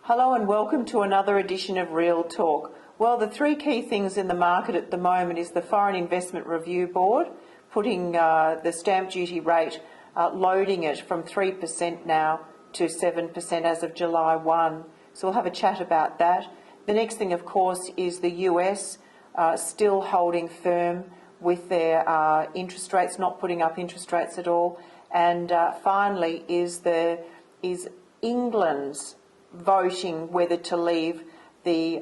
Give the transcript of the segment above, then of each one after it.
Hello and welcome to another edition of Real Talk. Well, the three key things in the market at the moment is the Foreign Investment Review Board putting the stamp duty rate, loading it from 3% now to 7% as of July 1. So we'll have a chat about that. The next thing, of course, is the US still holding firm with their interest rates, not putting up interest rates at all. And finally is England's voting whether to leave the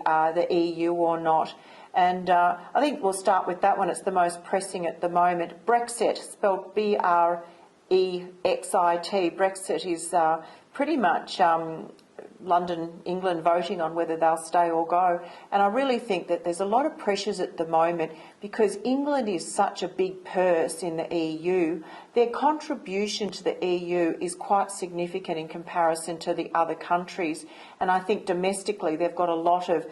EU or not. And I think we'll start with that one. It's the most pressing at the moment. Brexit, spelled B-R-E-X-I-T. Brexit is pretty much London, England voting on whether they'll stay or go. And I really think that there's a lot of pressures at the moment because England is such a big purse in the EU. Their contribution to the EU is quite significant in comparison to the other countries. And I think domestically they've got a lot of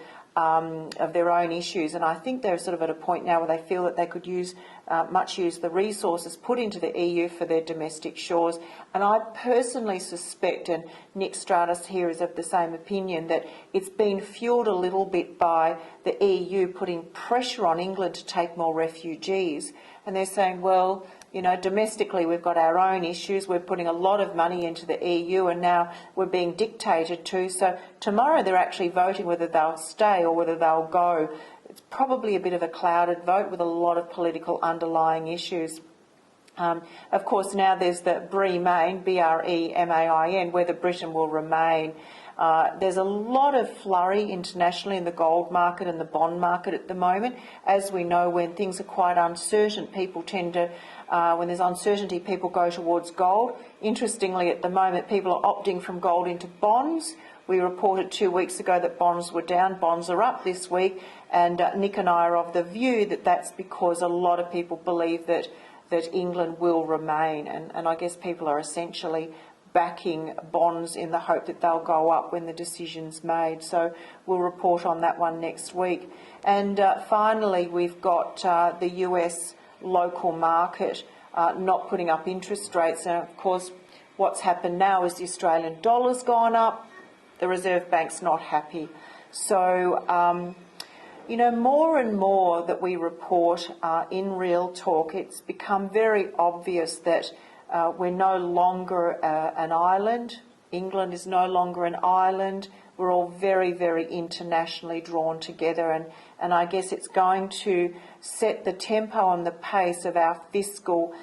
their own issues, and I think they're sort of at a point now where they feel that they could use the resources put into the EU for their domestic shores. And I personally suspect, and Nick Stratus here is of the same opinion, that it's been fuelled a little bit by the EU putting pressure on England to take more refugees. And they're saying, well, you know, domestically we've got our own issues, we're putting a lot of money into the EU and now we're being dictated to. So tomorrow they're actually voting whether they'll stay or whether they'll go. It's probably a bit of a clouded vote with a lot of political underlying issues. Of course, now there's the Bremain, B-R-E-M-A-I-N, whether Britain will remain. There's a lot of flurry internationally in the gold market and the bond market at the moment. As we know, when things are quite uncertain, people tend to, when there's uncertainty, people go towards gold. Interestingly, at the moment, people are opting from gold into bonds. We reported 2 weeks ago that bonds were down. Bonds are up this week. And Nick and I are of the view that that's because a lot of people believe that England will remain. And I guess people are essentially backing bonds in the hope that they'll go up when the decision's made. So we'll report on that one next week. And finally, we've got the US local market not putting up interest rates. And of course, what's happened now is the Australian dollar's gone up. The Reserve Bank's not happy. So, you know, more and more that we report in Real Talk, it's become very obvious that we're no longer an island. England is no longer an island. We're all very, very internationally drawn together, and I guess it's going to set the tempo and the pace of our fiscal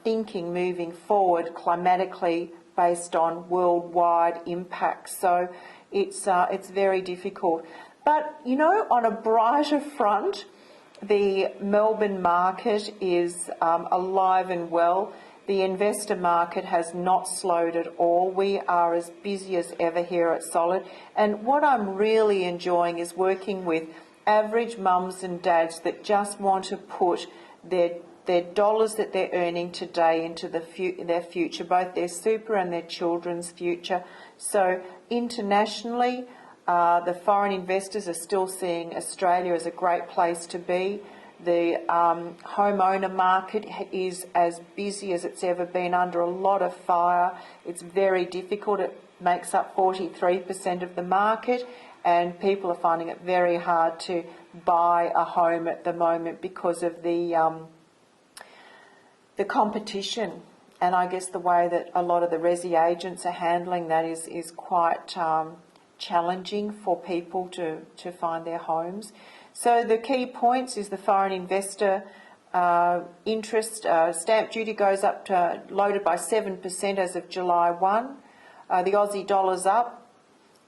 thinking moving forward climatically based on worldwide impacts. So it's very difficult. But, you know, on a brighter front, the Melbourne market is alive and well. The investor market has not slowed at all. We are as busy as ever here at Solid. And what I'm really enjoying is working with average mums and dads that just want to put their dollars that they're earning today into their future, both their super and their children's future. So internationally, the foreign investors are still seeing Australia as a great place to be. The homeowner market is as busy as it's ever been, under a lot of fire. It's very difficult. It makes up 43% of the market, and people are finding it very hard to buy a home at the moment because of the competition. And I guess the way that a lot of the resi agents are handling that is quite challenging for people to find their homes. So the key points is the foreign investor interest. Stamp duty goes up to loaded by 7% as of July 1. The Aussie dollar's up,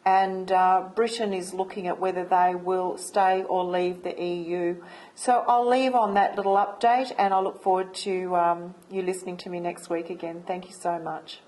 and Britain is looking at whether they will stay or leave the EU. So I'll leave on that little update, and I look forward to you listening to me next week again. Thank you so much.